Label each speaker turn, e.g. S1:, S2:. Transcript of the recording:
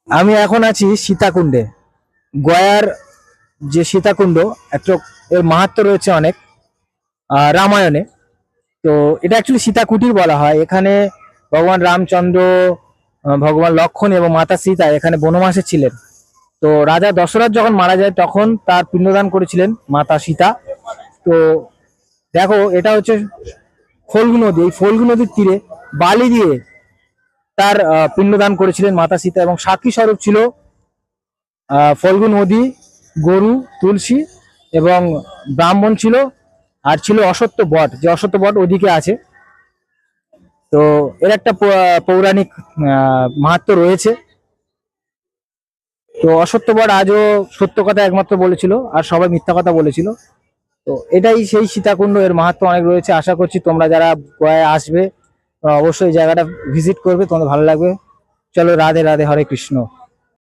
S1: আমি এখন আছি সীতাকুণ্ডে। গয়ার যে সীতাকুণ্ড, একটা এর মাহাত্ম্য রয়েছে অনেক রামায়ণে। তো এটা অ্যাকচুয়ালি সীতাকুটির বলা হয়। এখানে ভগবান রামচন্দ্র, ভগবান লক্ষণ এবং মাতা সীতা এখানে বনবাসে ছিলেন। তো রাজা দশরথ যখন মারা যায় তখন তার পিণ্ডদান করেছিলেন মাতা সীতা। তো দেখো, এটা হচ্ছে ফল্গু নদী। এই ফল্গু নদীর তীরে বালি দিয়ে তার পিণ্ডদান করেছিলেন মাতা সীতা, এবং সাক্ষী স্বরূপ ছিল ফল্গু নদী, গরু, তুলসী এবং ব্রাহ্মণ ছিল। আর ছিল অশ্বত্থ বট, যে অশ্বত্থ বট ওদিকে আছে। তো এর একটা পৌরাণিক মাহাত্ম্য রয়েছে। তো অশ্বত্থ বট আজও সত্য কথা একমাত্র বলেছিল, আর সবাই মিথ্যা কথা বলেছিল। তো এটাই সেই সীতাকুণ্ড, এর মাহাত্ম্য অনেক রয়েছে। আশা করছি তোমরা যারা গয়ায় আসবে অবশ্যই জায়গাটা ভিজিট করবে, তোমাদের ভালো লাগবে। চলো, রাধে রাধে, হরে কৃষ্ণ।